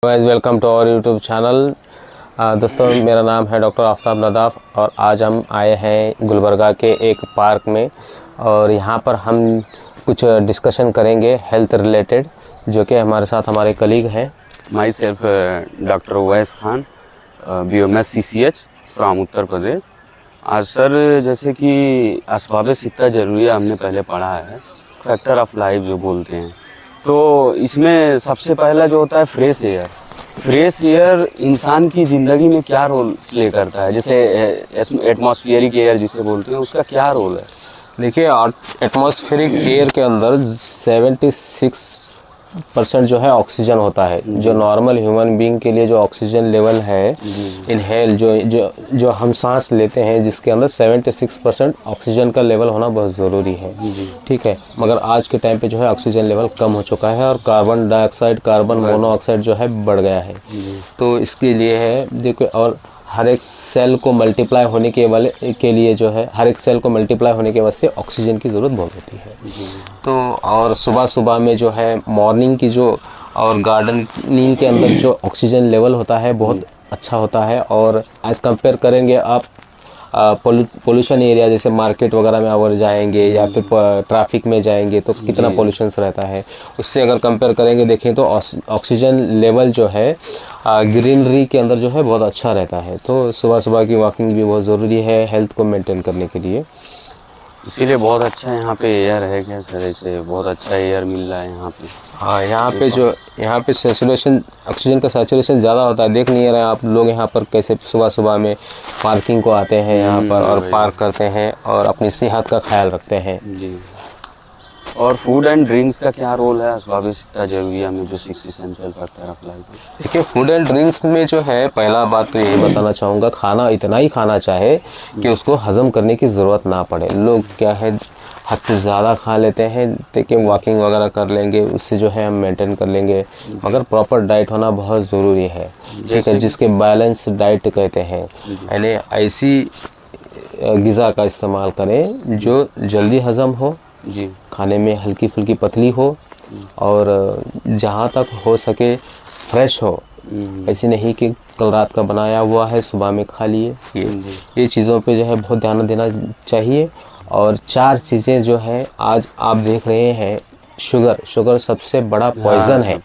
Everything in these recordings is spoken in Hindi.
Guys welcome to our YouTube channel. दोस्तों मेरा नाम है डॉक्टर आफ्ताब नदाफ और आज हम आए हैं गुलबर्गा के एक पार्क में और यहाँ पर हम कुछ डिस्कशन करेंगे हेल्थ रिलेटेड, जो कि हमारे साथ हमारे कलीग हैं। Myself doctor Uwais Khan, BMS CCH from Uttar Pradesh. आज सर जैसे कि असबाब सित्ता ज़रूरी हमने पहले पढ़ा है, फैक्टर ऑफ लाइफ जो बोलते हैं, तो इसमें सबसे पहला जो होता है फ्रेश एयर। फ्रेश एयर इंसान की ज़िंदगी में क्या रोल प्ले करता है? जैसे एटमॉस्फेरिक एयर जिसे बोलते हैं, उसका क्या रोल है? देखिए, एटमॉस्फेरिक एयर के अंदर 76% जो है ऑक्सीजन होता है। जो नॉर्मल ह्यूमन बीइंग के लिए जो ऑक्सीजन लेवल है इनहेल जो जो जो हम सांस लेते हैं, जिसके अंदर 76% ऑक्सीजन का लेवल होना बहुत ज़रूरी है। ठीक है, मगर आज के टाइम पे जो है ऑक्सीजन लेवल कम हो चुका है और कार्बन डाइऑक्साइड, कार्बन मोनोऑक्साइड जो है बढ़ गया है। तो इसके लिए है देखो, और हर एक सेल को मल्टीप्लाई होने के लिए जो है, हर एक सेल को मल्टीप्लाई होने के वास्ते ऑक्सीजन की ज़रूरत बहुत होती है। तो और सुबह सुबह में जो है मॉर्निंग की जो और गार्डनिंग के अंदर जो ऑक्सीजन लेवल होता है बहुत अच्छा होता है। और एज़ कंपेयर करेंगे आप पोल्यूशन एरिया, जैसे मार्केट वगैरह में अगर जाएंगे या फिर ट्रैफिक में जाएंगे तो कितना पोल्यूशन रहता है, उससे अगर कंपेयर करेंगे देखें तो ऑक्सीजन लेवल जो है ग्रीनरी के अंदर जो है बहुत अच्छा रहता है। तो सुबह सुबह की वॉकिंग भी बहुत ज़रूरी है हेल्थ को मेंटेन करने के लिए। इसीलिए बहुत अच्छा यहाँ पे एयर है क्या सर? ऐसे बहुत अच्छा एयर मिल रहा है यहाँ पे। हाँ, यहाँ पे सैचुरेशन, ऑक्सीजन का सैचुरेशन ज़्यादा होता है। देख नहीं रहे आप लोग यहाँ पर कैसे सुबह सुबह में पार्किंग को आते हैं यहाँ पर और पार्क करते हैं और अपनी सेहत का ख्याल रखते हैं। जी। और फूड एंड ड्रिंक्स का क्या रोल है असबाब सित्ता ज़रूरिया में, जो 6 एसेंशियल फैक्टर ऑफ लाइफ? देखिए, फूड एंड ड्रिंक्स में जो है, पहला बात तो यही बताना चाहूँगा, खाना इतना ही खाना चाहे कि उसको हज़म करने की ज़रूरत ना पड़े। लोग क्या है हद से ज़्यादा खा लेते हैं, देखिए वॉकिंग वगैरह कर लेंगे, उससे जो है हम मेंटेन कर लेंगे, मगर प्रॉपर डाइट होना बहुत ज़रूरी है। ठीक है, जिसके बैलेंस डाइट कहते हैं, यानी ऐसी ग़िज़ा का इस्तेमाल करें जो जल्दी हज़म हो, जी, खाने में हल्की फुल्की पतली हो और जहाँ तक हो सके फ्रेश हो। ऐसी नहीं कि कल रात का बनाया हुआ है सुबह में खा लिए। ये चीज़ों पे जो है बहुत ध्यान देना चाहिए। और 4 चीज़ें जो है आज आप देख रहे हैं, शुगर सबसे बड़ा पॉइज़न है।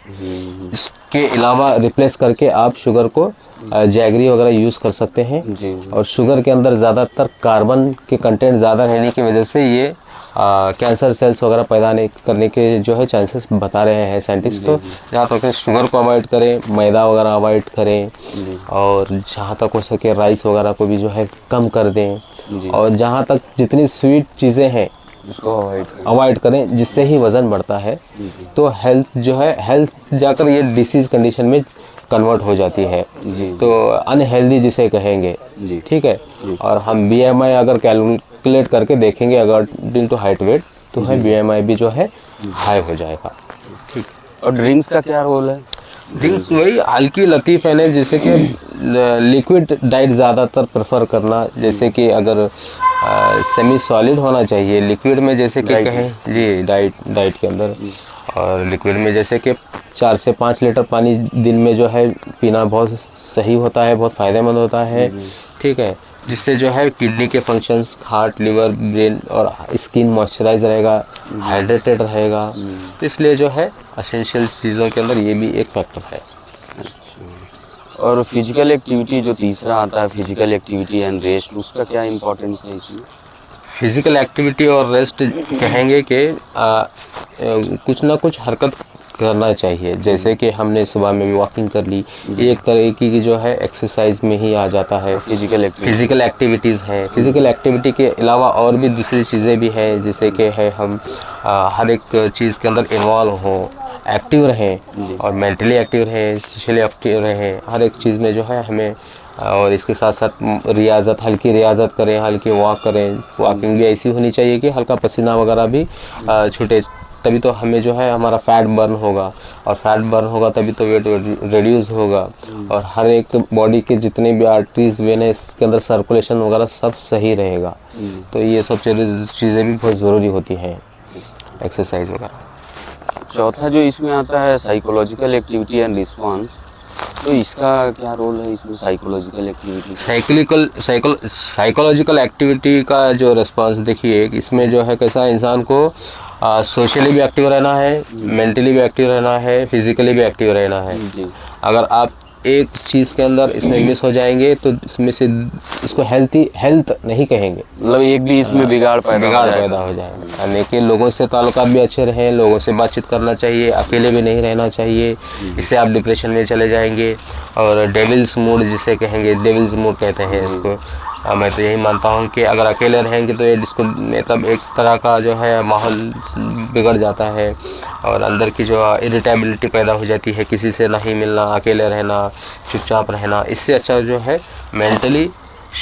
इसके अलावा रिप्लेस करके आप शुगर को जैगरी वगैरह यूज़ कर सकते हैं। और शुगर के अंदर ज़्यादातर कार्बन के कंटेंट ज़्यादा रहने की वजह से ये कैंसर सेल्स वगैरह पैदा नहीं करने के जो है चांसेस बता रहे हैं साइंटिस्ट। तो जहाँ तक है शुगर को अवॉइड करें, मैदा वगैरह अवॉइड करें और जहाँ तक हो सके राइस वगैरह को भी जो है कम कर दें। और जहाँ तक जितनी स्वीट चीज़ें हैं उसको अवॉइड करें, जिससे ही वज़न बढ़ता है। तो हेल्थ जो है, हेल्थ जाकर ये डिसीज़ कंडीशन में कन्वर्ट हो जाती है, तो अनहेल्दी जिसे कहेंगे। ठीक है, और हम BMI अगर कैलकुलेट करके देखेंगे अकॉर्डिंग टू हाइट वेट, तो है BMI भी जो है हाई हो जाएगा। ठीक। और ड्रिंक्स का क्या रोल है? ड्रिंक्स वही हल्की लतीफ़ है, जैसे कि लिक्विड डाइट ज़्यादातर प्रेफर करना, जैसे कि अगर सेमी सॉलिड होना चाहिए लिक्विड में, जैसे कि कहें जी डाइट के अंदर। और लिक्विड में जैसे कि 4 से 5 लीटर पानी दिन में जो है पीना बहुत सही होता है, बहुत फ़ायदेमंद होता है। ठीक है, जिससे जो है किडनी के फंक्शंस, हार्ट, लिवर, ब्रेन और स्किन मॉइस्चराइज रहेगा, हाइड्रेटेड रहेगा। तो इसलिए जो है एसेंशियल चीज़ों के अंदर ये भी एक फैक्टर है। और फिजिकल एक्टिविटी जो तीसरा आता है, फिजिकल एक्टिविटी एंड रेस्ट, उसका क्या इम्पोर्टेंस है इसमें? फिज़िकल एक्टिविटी और रेस्ट कहेंगे कि कुछ ना कुछ हरकत करना चाहिए। जैसे कि हमने सुबह में वॉकिंग कर ली, ये एक तरह की जो है एक्सरसाइज में ही आ जाता है। फिज़िकल एक्टिविटीज़ हैं। फिज़िकल एक्टिविटी के अलावा और भी दूसरी चीज़ें भी हैं, जैसे कि है हम हर एक चीज़ के अंदर इन्वॉल्व हों, एक्टिव रहें और मेंटली एक्टिव रहें, सोशली एक्टिव रहें। हर एक चीज़ में जो है हमें, और इसके साथ साथ रियाज़त, हल्की रियाज़त करें, हल्की वॉक करें। वॉकिंग भी ऐसी होनी चाहिए कि हल्का पसीना वगैरह भी छूटे, तभी तो हमें जो है हमारा फैट बर्न होगा, और फैट बर्न होगा तभी तो वेट रिड्यूस होगा। और हर एक बॉडी के जितने भी आर्टरीज, वेन है, इसके अंदर सर्कुलेशन वगैरह सब सही रहेगा। तो ये सब चीज़ें भी बहुत ज़रूरी होती हैं, एक्सरसाइज वगैरह। चौथा जो इसमें आता है साइकोलॉजिकल एक्टिविटी एंड रिस्पॉन्स, तो इसका क्या रोल है इसमें, साइकोलॉजिकल एक्टिविटी? साइकोलॉजिकल एक्टिविटी का जो रिस्पांस देखिए, इसमें जो है कैसा इंसान को सोशली भी एक्टिव रहना है, मेंटली भी एक्टिव रहना है, फिजिकली भी एक्टिव रहना है। जी। अगर आप एक चीज़ के अंदर इसमें मिस हो जाएंगे तो इसमें से इसको हेल्थ नहीं कहेंगे, मतलब एक भी इसमें बिगाड़ पैदा हो जाएगा। यानी कि लोगों से ताल्लुकात भी अच्छे रहें, लोगों से बातचीत करना चाहिए, अकेले भी नहीं रहना चाहिए, इससे आप डिप्रेशन में चले जाएंगे। और डेविल्स मूड जिसे कहेंगे, डेविल्स मूड कहते हैं इसको। मैं तो यही मानता हूँ कि अगर अकेले रहेंगे तो ये इसको मतलब एक तरह का जो है माहौल बिगड़ जाता है और अंदर की जो इरिटेबिलिटी पैदा हो जाती है, किसी से नहीं मिलना, अकेले रहना, चुपचाप रहना। इससे अच्छा जो है मेंटली,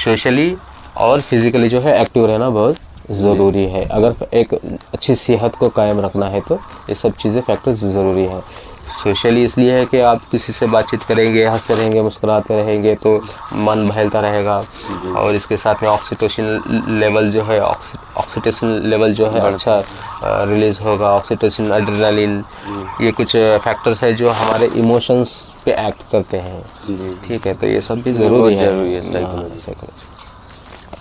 सोशली और फिज़िकली जो है एक्टिव रहना बहुत ज़रूरी है। अगर एक अच्छी सेहत को कायम रखना है तो ये सब चीज़ें फैक्टर्स ज़रूरी है। सोशली इसलिए है कि आप किसी से बातचीत करेंगे, हंसते रहेंगे, मुस्कुराते रहेंगे तो मन बहलता रहेगा। और इसके साथ में ऑक्सीटोसिन लेवल जो है, ऑक्सीटोसिन लेवल जो है अच्छा रिलीज़ होगा। ऑक्सीटोसिन, एड्रेनालिन, ये कुछ फैक्टर्स है जो हमारे इमोशंस पे एक्ट करते हैं। ठीक है, तो ये सब भी ज़रूरी है।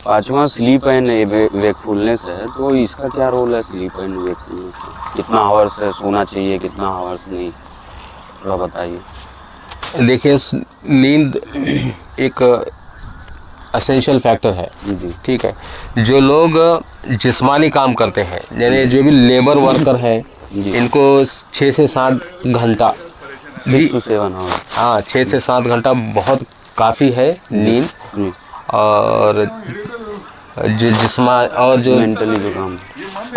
पांचवा स्लीप एंड वेकफुलनेस है, तो इसका क्या रोल है स्लीप एंड वेकफुलनेस? कितना आवर्स है सोना चाहिए, कितना आवर्स नहीं, थोड़ा बताइए। देखिए, नींद एक एसेंशियल फैक्टर है। ठीक है, जो लोग जिस्मानी काम करते हैं, यानी जो भी लेबर वर्कर हैं, इनको 6 से 7 घंटा 6 to 7 आवर्स, हाँ 6 से 7 घंटा बहुत काफ़ी है नींद। और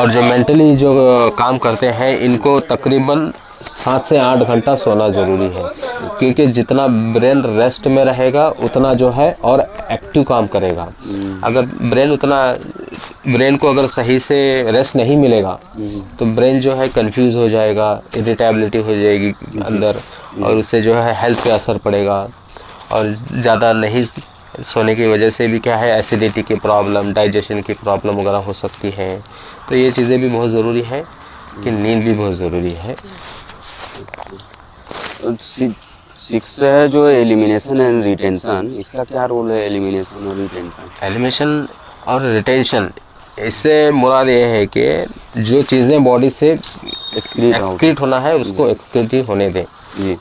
जो मेंटली जो काम करते हैं, इनको तकरीबन 7 से 8 घंटा सोना ज़रूरी है, क्योंकि जितना ब्रेन रेस्ट में रहेगा उतना जो है और एक्टिव काम करेगा। अगर ब्रेन को अगर सही से रेस्ट नहीं मिलेगा तो ब्रेन जो है कंफ्यूज हो जाएगा, इरिटेबिलिटी हो जाएगी अंदर, और उससे जो है हेल्थ पे असर पड़ेगा। और ज़्यादा नहीं सोने की वजह से भी क्या है, एसिडिटी की प्रॉब्लम, डाइजेशन की प्रॉब्लम वगैरह हो सकती है। तो ये चीज़ें भी बहुत ज़रूरी है कि नींद भी बहुत ज़रूरी है। 6 है जो एलिमिनेशन एंड रिटेंशन, इसका क्या रोल है एलिमिनेशन और रिटेंशन? एलिमिनेशन और रिटेंशन, इससे मुराद ये है कि जो चीज़ें बॉडी से एक्सक्रीट होना है उसको एक्सक्रीट होने दें,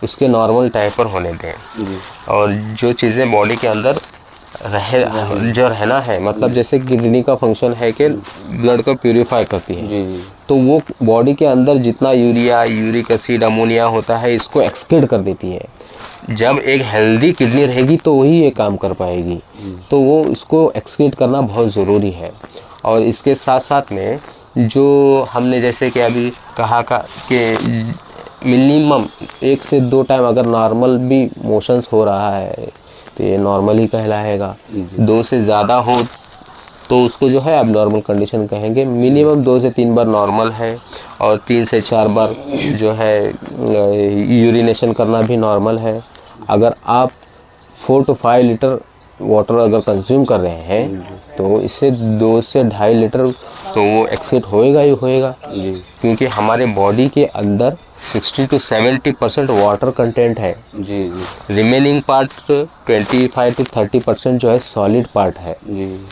उसके नॉर्मल टाइप पर होने दें। और जो चीज़ें बॉडी के अंदर जो रहना है, मतलब जैसे किडनी का फंक्शन है कि ब्लड को प्यूरिफाई करती है, तो वो बॉडी के अंदर जितना यूरिया, यूरिक एसिड, अमोनिया होता है, इसको एक्सक्रीट कर देती है। जब एक हेल्दी किडनी रहेगी तो वही ये काम कर पाएगी, तो वो इसको एक्सक्रीट करना बहुत ज़रूरी है। और इसके साथ साथ में जो हमने जैसे कि अभी कहा कि मिनिमम 1 से 2 टाइम अगर नॉर्मल भी मोशंस हो रहा है तो ये नॉर्मल ही कहलाएगा। 2 से ज़्यादा हो तो उसको जो है अब नॉर्मल कंडीशन कहेंगे। मिनिमम 2 से 3 बार नॉर्मल है, और 3 से 4 बार जो है यूरिनेशन करना भी नॉर्मल है। अगर आप 4 to 5 लीटर वाटर अगर कंज्यूम कर रहे हैं तो इससे 2 से 2.5 लीटर तो वो एक्सीड होएगा ही होएगा, क्योंकि हमारे बॉडी के अंदर 60 to 70% वाटर कंटेंट है। रिमेनिंग पार्ट 25 to 30% जो है सॉलिड पार्ट है।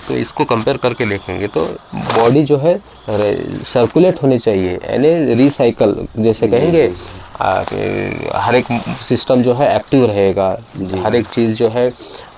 तो इसको कंपेयर करके देखेंगे तो बॉडी जो है सर्कुलेट होनी चाहिए, यानी रिसाइकल जैसे कहेंगे। हर एक सिस्टम जो है एक्टिव रहेगा, हर एक चीज़ जो है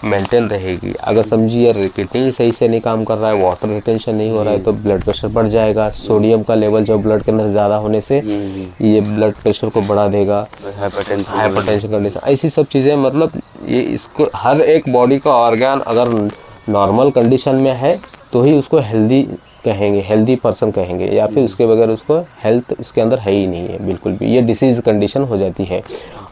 मेंटेन रहेगी। अगर समझिए किडनी सही से नहीं काम कर रहा है, वाटर रिटेंशन नहीं हो रहा है, तो ब्लड प्रेशर बढ़ जाएगा। सोडियम का लेवल जो ब्लड के अंदर ज़्यादा होने से ये ब्लड प्रेशर को बढ़ा देगा, हाइपरटेंशन कंडीशन, ऐसी सब चीज़ें। मतलब ये इसको हर एक बॉडी का ऑर्गन अगर नॉर्मल कंडीशन में है तो ही उसको हेल्दी कहेंगे, हेल्दी पर्सन कहेंगे, या फिर उसके बगैर उसको हेल्थ उसके अंदर है ही नहीं है बिल्कुल भी, ये डिसीज़ कंडीशन हो जाती है।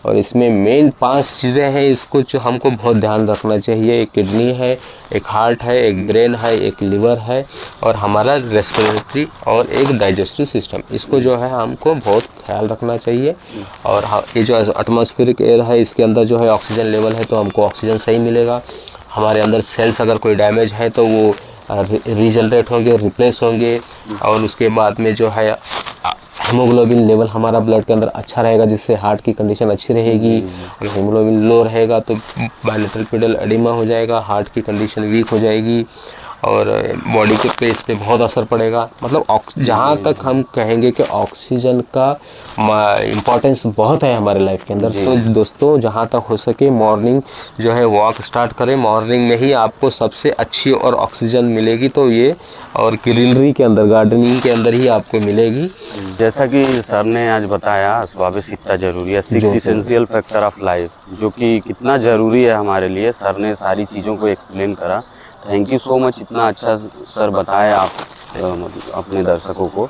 और इसमें मेन 5 चीज़ें हैं इसको जो हमको बहुत ध्यान रखना चाहिए। एक किडनी है, एक हार्ट है, एक ब्रेन है, एक लिवर है, और हमारा रेस्पिरेटरी और एक डाइजेस्टिव सिस्टम। इसको जो है हमको बहुत ख्याल रखना चाहिए। और ये जो एटमॉस्फेरिक एयर है, इसके अंदर जो है ऑक्सीजन लेवल है तो हमको ऑक्सीजन सही मिलेगा। हमारे अंदर सेल्स अगर कोई डैमेज है तो वो रीजनरेट होंगे, रिप्लेस होंगे। और उसके बाद में जो है हेमोग्लोबिन लेवल हमारा ब्लड के अंदर अच्छा रहेगा, जिससे हार्ट की कंडीशन अच्छी रहेगी। अगर हेमोग्लोबिन लो रहेगा तो बायलेटरल पेडल एडिमा हो जाएगा, हार्ट की कंडीशन वीक हो जाएगी और बॉडी के पे इस पे बहुत असर पड़ेगा। मतलब जहाँ तक हम कहेंगे कि ऑक्सीजन का इम्पोर्टेंस बहुत है हमारे लाइफ के अंदर, तो दोस्तों जहाँ तक हो सके मॉर्निंग जो है वॉक स्टार्ट करें। मॉर्निंग में ही आपको सबसे अच्छी और ऑक्सीजन मिलेगी, तो ये और ग्रीनरी के अंदर, गार्डनिंग के अंदर ही आपको मिलेगी। जैसा कि सर ने आज बताया अस्बाब सित्ता जरूरी है, 6 इसेंशियल फैक्टर ऑफ लाइफ, जो कि कितना ज़रूरी है हमारे लिए। सर ने सारी चीज़ों को एक्सप्लेन करा। थैंक यू सो मच, इतना अच्छा सर बताया आप अपने दर्शकों को।